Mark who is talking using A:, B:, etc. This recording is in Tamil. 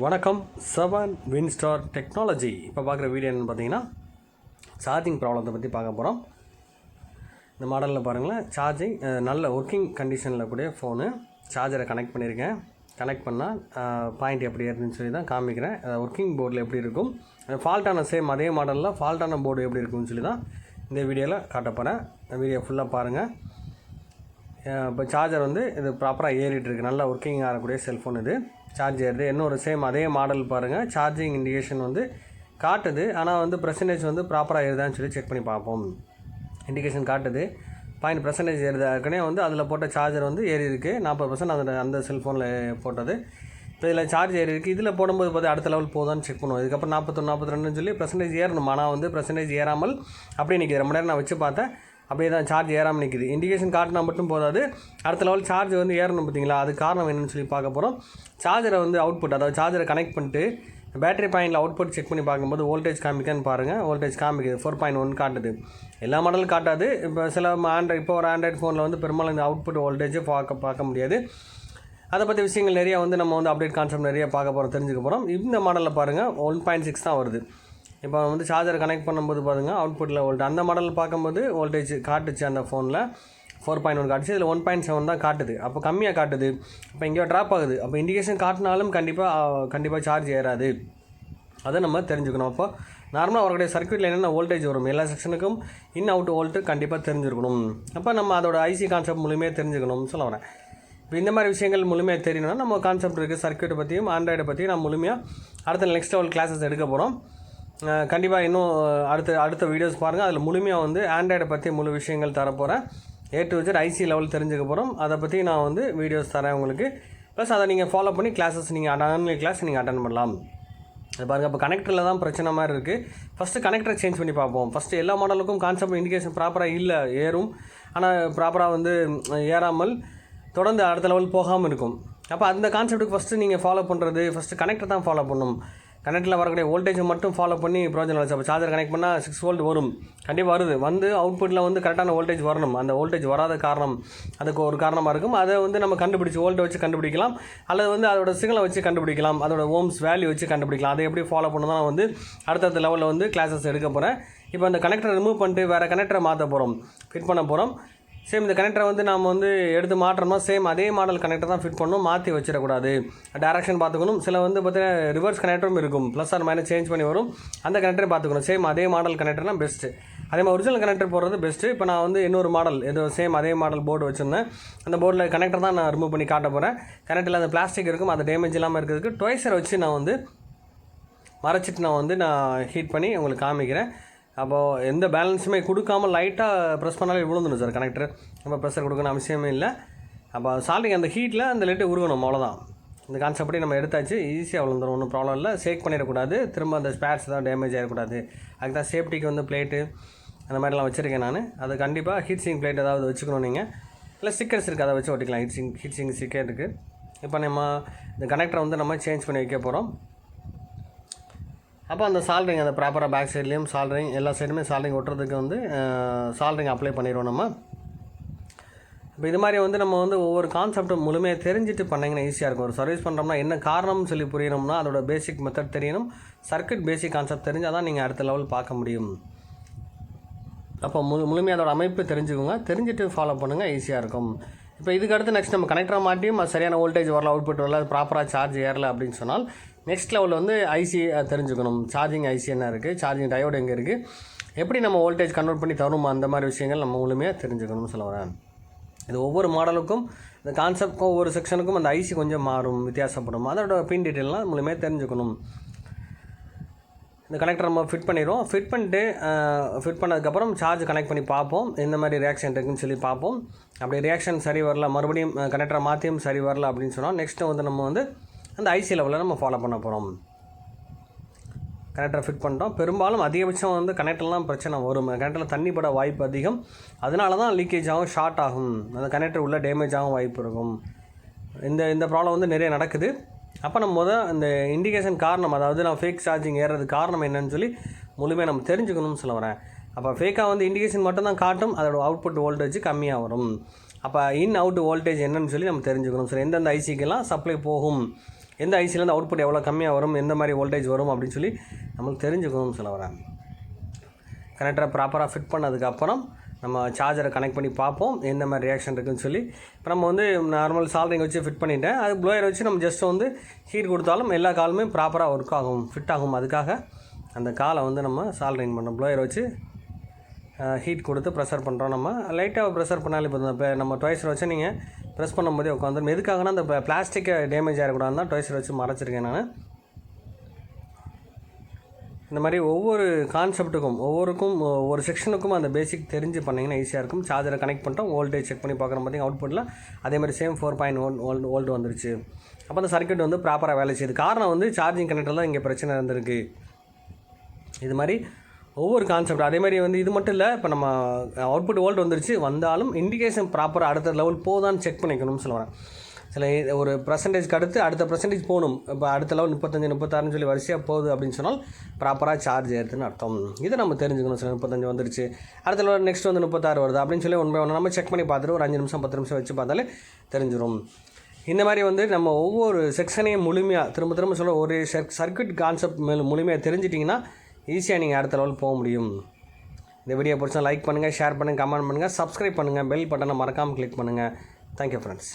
A: வணக்கம். Seven Winstar technology. இப்போ பார்க்குற வீடியோ என்னென்னு பார்த்தீங்கன்னா சார்ஜிங் ப்ராப்ளத்தை பற்றி பார்க்க போகிறோம். இந்த மாடலில் பாருங்களேன், சார்ஜிங் நல்ல ஒர்க்கிங் கண்டிஷனில் கூட ஃபோனு சார்ஜரை கனெக்ட் பண்ணியிருக்கேன். கனெக்ட் பண்ணால் பாயிண்ட் எப்படி ஏறுதுன்னு சொல்லி தான் காமிக்கிறேன். ஒர்க்கிங் போர்டில் எப்படி இருக்கும், ஃபால்ட்டான சேம் அதே மாடலில் ஃபால்ட்டான போர்டு எப்படி இருக்குன்னு சொல்லி தான் இந்த வீடியோவில் காட்ட போகிறேன். வீடியோ ஃபுல்லாக பாருங்கள். இப்போ சார்ஜர் வந்து இது ப்ராப்பராக ஏறிட்டுருக்கு. நல்லா ஒர்க்கிங் ஆகக்கூடிய செல்ஃபோன் இது. சார்ஜ் ஏறுது. இன்னொரு சேம் அதே மாடல் பாருங்கள், சார்ஜிங் இண்டிகேஷன் வந்து காட்டுது. ஆனால் வந்து பர்சன்டேஜ் வந்து ப்ராப்பராக ஏறுதான்னு சொல்லி செக் பண்ணி பார்ப்போம். இண்டிகேஷன் காட்டுது, %% ஏறுது. ஏற்கனவே வந்து அதில் போட்ட சார்ஜர் வந்து ஏறி இருக்குது 40%. அந்த செல்ஃபோனில் போட்டது. இப்போ இதில் சார்ஜ் ஏறி இருக்குது. இதில் போடும்போது பார்த்து அடுத்த லெவல் போதான்னு செக் பண்ணுவோம். இதுக்கப்புறம் 41 42 சொல்லி % ஏறணும். ஆனால் வந்து % ஏறாமல் அப்படியே நிற்கிது. ரொம்ப நேரம் நான் வச்சு பார்த்தேன், அப்படியே தான் சார்ஜ் ஏறாமல் நிற்கிது. இண்டிகேஷன் காட்டினா மட்டும் போதாது, அடுத்த லெவல் சார்ஜ் வந்து ஏறணும். பார்த்தீங்களா, அது காரணம் என்னென்னு சொல்லி பார்க்க போகிறோம். சார்ஜரை வந்து அவுட்புட், அதாவது சார்ஜரை கனெக்ட் பண்ணிட்டு பேட்டரி பாயிண்டில் அவுட்புட் செக் பண்ணி பார்க்கும்போது வோல்டேஜ் காமிக்கான்னு பாருங்கள். வோல்டேஜ் காமிக்குது 4.1 காட்டுது. எல்லா மாடலும் காட்டாது. இப்போ சில இப்போ ஒரு ஆண்ட்ராய்டு ஃபோனில் வந்து பெரும்பாலும் இந்த அவுட்புட் வோல்டேஜை பார்க்க முடியாது. அதை பற்றி விஷயங்கள் நிறையா வந்து நம்ம வந்து அப்டேட் கான்செப்ட் நிறைய பார்க்க போகிறோம், தெரிஞ்சுக்க போகிறோம். இந்த மாடலில் பாருங்கள் 1.6 தான் வருது. இப்போ வந்து சார்ஜர் கனெக்ட் பண்ணும்போது பாருங்கள் அவுட்புட்டில் அந்த மாடலில் பார்க்கும்போது வோல்டேஜ் காட்டுச்சு. அந்த ஃபோனில் 4.1 காட்டுச்சு. இதில் 1.7 தான் காட்டுது. அப்போ கம்மியாக காட்டுது. இப்போ எங்கேயோ ட்ராப் ஆகுது. அப்போ இண்டிகேஷன் காட்டினாலும் கண்டிப்பாக சார்ஜ் ஏறாது. அதை நம்ம தெரிஞ்சுக்கணும். அப்போ நார்மலாக வரக்கூடிய சர்க்யூட்டில் என்னென்ன வோல்டேஜ் வரும், எல்லா செக்ஷனுக்கும் இன் அவுட் வோல்ட்டு கண்டிப்பாக தெரிஞ்சுருக்கணும். அப்போ நம்ம அதோட ஐசி கான்செப்ட் முழுமையாக தெரிஞ்சுக்கணும்னு சொல்ல வரேன். இப்போ இந்த மாதிரி விஷயங்கள் முழுமையாக தெரியணும்னா நம்ம கான்செப்ட் இருக்குது, சர்க்யூட்டை பற்றியும் ஆண்ட்ராய்டை பற்றியும் நம்ம முழுமையாக அடுத்த நெக்ஸ்ட் லெவல் கிளாஸஸ் எடுக்க போகிறோம். கண்டிப்பாக இன்னும் அடுத்த வீடியோஸ் பாருங்கள். அதில் முழுமையாக வந்து ஆண்ட்ராய்டை பற்றி முழு விஷயங்கள் தரப்போகிறேன். A to Z IC level தெரிஞ்சுக்க போகிறோம். அதை பற்றி நான் வந்து வீடியோஸ் தரேன் உங்களுக்கு. ப்ளஸ் அதை நீங்கள் ஃபாலோ பண்ணி கிளாஸஸ் ஆன்லைன் கிளாஸ் நீங்கள் அட்டன் பண்ணலாம். அது பாருங்கள், இப்போ கனெக்டரில் தான் பிரச்சனை மாதிரி இருக்குது. ஃபஸ்ட்டு கனெக்டரை சேஞ்ச் பண்ணி பார்ப்போம். ஃபஸ்ட்டு எல்லா மாடலுக்கும் கான்செப்ட் இண்டிகேஷன் ப்ராப்பராக இல்லை, ஏறும். ஆனால் ப்ராப்பராக வந்து ஏறாமல் தொடர்ந்து அடுத்த லெவல் போகாமல் இருக்கும். அப்போ அந்த கான்செப்ட்டுக்கு ஃபஸ்ட்டு நீங்கள் ஃபாலோ பண்ணுறது, ஃபஸ்ட்டு கனெக்டர் தான் ஃபாலோ பண்ணணும். கனெக்டில் வரக்கூடிய வோல்டேஜை மட்டும் ஃபாலோ பண்ணி ப்ரோஜனம் வச்சு. அப்போ சார்ஜர் கனெக்ட் பண்ணால் 6 வோல்ட் வரும், கண்டிப்பாக வருது. வந்து அவுட்புட்டில் வந்து கரெக்டான வோல்டேஜ் வரணும். அந்த வோல்டேஜ் வராத காரணம் அதுக்கு ஒரு காரணமாக இருக்கும். அதை வந்து நம்ம கண்டுபிடிச்சி வோல்ட்டை வச்சு கண்டுபிடிக்கலாம், அல்லது வந்து அதோட சிக்னலை வச்சு கண்டுபிடிக்கலாம், அதோட ஓம்ஸ் வேல்யூ வச்சு கண்டுபிடிக்கலாம். அதை எப்படி ஃபாலோ பண்ண தான் வந்து அடுத்தடுத்த லெவலில் வந்து கிளாஸஸ் எடுக்க போகிறேன். இப்போ அந்த கனெக்டரை ரிமூவ் பண்ணிட்டு வேறு கனெக்டரை மாற்ற போகிறோம், ஃபிட் பண்ண போகிறோம். சேம் இந்த கனெக்டரை வந்து நாம் வந்து எடுத்து மாற்றோம்னா சேம் அதே மாடல் கனெக்டர் தான் ஃபிட் பண்ணணும், மாற்றி வச்சிடக்கூடாது. டேரக்ஷன் பார்த்துக்கணும். சில வந்து பார்த்தீங்கன்னா ரிவர்ஸ் கனெக்டரும் இருக்கும், ப்ளஸ் ஆர் மைனஸ் சேஞ்ச் பண்ணி வரும். அந்த கனெக்டரை பார்த்துக்கணும். சேம் அதே மாடல் கனெக்டர்னால் பெஸ்ட்டு. அதே மாதிரி ஒரிஜினல் கனெக்டர் போடுறது பெஸ்ட்டு. இப்போ நான் வந்து இன்னொரு மாடல் ஏதோ சேம் அதே மாடல் போர்டு வச்சுருந்தேன். அந்த போர்டில் கனெக்டர் தான் நான் ரிமூவ் பண்ணி காட்ட போகிறேன். கனெக்டரில் அந்த பிளாஸ்டிக் இருக்கும், அந்த டேமேஜ் இல்லாமல் இருக்கிறதுக்கு ட்வைஸரை வச்சு நான் வந்து மறைச்சிட்டு நான் ஹீட் பண்ணி உங்களுக்கு காமிக்கிறேன். அப்போது எந்த பேலன்ஸுமே கொடுக்காமல் லைட்டாக ப்ரெஸ் பண்ணாலே விழுந்துடும் சார் கனெக்டர். நம்ம ப்ரெஷர் கொடுக்கணும் அவசியமே இல்லை. அப்போ சால்ட்டிங் அந்த ஹீட்டில் அந்த லைட்டை உருகணும், அவ்வளோதான். இந்த கான்செப்டே நம்ம எடுத்தாச்சு, ஈஸியாக விழுந்துடும், ஒன்றும் ப்ராப்ளம் இல்லை. ஷேக் பண்ணிடக்கூடாது, திரும்ப அந்த ஸ்பேர்ஸ் தான் டேமேஜ் ஆகிடக்கூடாது. அதுக்கு தான் சேஃப்டிக்கு வந்து பிளேட்டு அந்த மாதிரிலாம் வச்சுருக்கேன் நான். அது கண்டிப்பாக ஹீட்ஸிங் பிளேட் ஏதாவது வச்சுக்கணும் நீங்கள், இல்லை ஸ்டிக்கர்ஸ் இருக்குது அதை வச்சு ஒட்டிக்கலாம். ஹீட்ஸிங் ஸ்டிக்கர் இருக்குது. இப்போ நம்ம இந்த கனெக்டரை வந்து நம்ம சேஞ்ச் பண்ணி வைக்க போகிறோம். அப்போ அந்த சால்ட்ரிங் அந்த ப்ராப்பராக பேக் சைட்லேயும் சால்ட்ரிங், எல்லா சைடுமே சால்ட்ரிங் ஒட்டுறதுக்கு வந்து சால்ட்ரிங் அப்ளை பண்ணிடுவோம் நம்ம. இப்போ இது மாதிரி வந்து நம்ம வந்து ஒவ்வொரு கான்செப்ட்டும் முழுமையாக தெரிஞ்சுட்டு பண்ணிங்கன்னா ஈஸியாக இருக்கும். ஒரு சர்வீஸ் பண்ணுறோம்னா என்ன காரணம்னு சொல்லி புரியணும்னா அதோட பேசிக் மெத்தட் தெரியணும். சர்க்யூட் பேசிக் கான்செப்ட் தெரிஞ்சால் தான் நீங்கள் அடுத்த லெவல் பார்க்க முடியும். அப்போ முழுமையாக அதோட அமைப்பு தெரிஞ்சுக்கோங்க, தெரிஞ்சுட்டு ஃபாலோ பண்ணுங்கள், ஈஸியாக இருக்கும். இப்போ இதுக்கு அடுத்து நெக்ஸ்ட் நம்ம கனெக்டராக மாட்டியும் அது சரியான வோல்டேஜ் வரல, அவுட்புட் வரல, அது ப்ராப்பராக சார்ஜ் ஏறலை அப்படின்னு சொன்னால் நெக்ஸ்ட் லெவலில் வந்து ஐசி தெரிஞ்சுக்கணும். சார்ஜிங் ஐசி என்ன இருக்குது, சார்ஜிங் டயோடு எங்கே இருக்குது, எப்படி நம்ம வோல்டேஜ் கன்வெர்ட் பண்ணி தருமா, அந்த மாதிரி விஷயங்கள் நம்ம முழுமையாக தெரிஞ்சுக்கணும்னு சொல்ல வரேன். இது ஒவ்வொரு மாடலுக்கும் இந்த கான்செப்ட்க்கும் ஒவ்வொரு செக்ஷனுக்கும் அந்த ஐசி கொஞ்சம் மாறும், வித்தியாசப்படும். அதோட பின் டீட்டெயிலாம் முழுமையாக தெரிஞ்சுக்கணும். இந்த கனெக்டர் நம்ம ஃபிட் பண்ணிடுவோம். ஃபிட் பண்ணதுக்கப்புறம் சார்ஜ் கனெக்ட் பண்ணி பார்ப்போம், எந்த மாதிரி ரியாக்ஷன் இருக்குன்னு சொல்லி பார்ப்போம். அப்படி ரியாக்ஷன் சரி வரல, மறுபடியும் கனெக்டரை மாற்றியும் சரி வரல அப்படின்னு சொன்னால் நெக்ஸ்ட்டு வந்து நம்ம வந்து அந்த ஐசி லெவலில் நம்ம ஃபாலோ பண்ண போகிறோம். கனெக்டரை ஃபிட் பண்ணிட்டோம். பெரும்பாலும் அதிகபட்சம் வந்து கனெக்டர்லாம் பிரச்சனை வரும். கனெக்டரில் தண்ணி பட வாய்ப்பு அதிகம், அதனால தான் லீக்கேஜ் ஆகும், ஷார்ட் ஆகும், அந்த கனெக்டர் உள்ள டேமேஜ் ஆகும் வாய்ப்பு இருக்கும். இந்த ப்ராப்ளம் வந்து நிறைய நடக்குது. அப்போ நம்ம இந்த இண்டிகேஷன் காரணம், அதாவது நான் ஃபேக் சார்ஜிங் ஏறது காரணம் என்னன்னு சொல்லி முழுமையாக நம்ம தெரிஞ்சுக்கணும்னு சொல்ல வரேன். அப்போ ஃபேக்காக வந்து இண்டிகேஷன் மட்டும் தான் காட்டும், அதோட அவுட்புட் வோல்டேஜ் கம்மியாக வரும். அப்போ இன் அவுட் வோல்டேஜ் என்னன்னு சொல்லி நம்ம தெரிஞ்சுக்கணும். சரி, எந்தெந்த ஐசிக்கெல்லாம் சப்ளை போகும், எந்த ஐசிலேருந்து அவுட்புட் எவ்வளோ கம்மியாக வரும், எந்த மாதிரி வோல்டேஜ் வரும் அப்படின்னு சொல்லி நம்மளுக்கு தெரிஞ்சுக்கணும்னு சொல்ல வரேன். கனெக்டரை ப்ராப்பராக ஃபிட் பண்ணதுக்கப்புறம் நம்ம சார்ஜரை கனெக்ட் பண்ணி பார்ப்போம் எந்த மாதிரி ரியாக்ஷன் இருக்குதுன்னு சொல்லி. இப்போ நம்ம வந்து நார்மல் சால்ட்ரிங் வச்சு ஃபிட் பண்ணிவிட்டேன். அது ப்ளோயர் வச்சு நம்ம ஜஸ்ட் வந்து ஹீட் கொடுத்தாலும் எல்லா காலுமே ப்ராப்பராக ஒர்க் ஆகும், ஃபிட் ஆகும். அதுக்காக அந்த காலை வந்து நம்ம சால்ட்ரிங் பண்ணுறோம். ப்ளோயர் வச்சு ஹீட் கொடுத்து ப்ரெஷர் பண்ணுறோம். நம்ம லைட்டாக ப்ரெஷர் பண்ணாலே இப்போ நம்ம ட்வைஸர் வச்சு நீங்கள் ப்ரெஸ் பண்ணும்போதே உட்காந்துரும். எதுக்காகனா அந்த பிளாஸ்டிக்கை டேமேஜ் ஆகிடக்கூடாது தான் ட்வைஸர் வச்சு மறைச்சிருக்கேன் நான். இந்த மாதிரி ஒவ்வொரு கான்செப்ட்டுக்கும் ஒவ்வொரு செக்ஷனுக்கும் அந்த பேசிக் தெரிஞ்சு பண்ணிங்கன்னா ஈஸியாக இருக்கும். சார்ஜரை கனெக்ட் பண்ணிட்டோம், வோல்டேஜ் செக் பண்ணி பார்க்குறோம். பார்த்திங்க அவுட்புட்டில் அதே மாதிரி சேம் 4.1 வோல்ட் வந்துருச்சு. அப்போ அந்த சர்க்யூட் வந்து ப்ராப்பராக வேலை செய்யுது. காரணம் வந்து சார்ஜிங் கனெக்டர் தான் இங்கே பிரச்சனை இருந்திருக்கு. இது மாதிரி ஒவ்வொரு கான்செப்ட் அதே மாதிரி வந்து இது மட்டும் இல்லை. இப்போ நம்ம அவுட்புட் வோல்ட் வந்துருச்சு வந்தாலும் இண்டிகேஷன் ப்ராப்பராக அடுத்த லெவல் போதான்னு செக் பண்ணிக்கணும்னு சொல்லுவேன். சில ஒரு பர்சன்டேஜ்க்கு அடுத்த பர்சன்டேஜ் போகணும். இப்போ அடுத்த லெவல் 35 36 சொல்லி வரிசையாக போகுது அப்படின்னு சொன்னால் ப்ராப்பராக சார்ஜ் ஏறுதுன்னு அர்த்தம். இதை நம்ம தெரிஞ்சுக்கணும். சில 35 வந்துருச்சு, அடுத்த லெவல் நெக்ஸ்ட் வந்து 36 வருது அப்படின்னு சொல்லி ஒன்று நம்ம செக் பண்ணி பார்த்துட்டு ஒரு 5 நிமிஷம் 10 நிமிஷம் வச்சு பார்த்தாலே தெரிஞ்சிடும். இந்த மாதிரி வந்து நம்ம ஒவ்வொரு செக்ஷனையும் முழுமையாக திரும்ப சொல்ல ஒரு சர்க்யூட் கான்செப்ட் முழுமையாக தெரிஞ்சிட்டிங்கன்னா ஈஸியாக நீங்கள் அடுத்த லெவல் போக முடியும். இந்த வீடியோ பிடிச்சா லைக் பண்ணுங்கள், ஷேர் பண்ணுங்கள், கமெண்ட் பண்ணுங்கள், சப்ஸ்கிரைப் பண்ணுங்கள், பெல் பட்டனை மறக்காமல் கிளிக் பண்ணுங்கள். Thank you friends.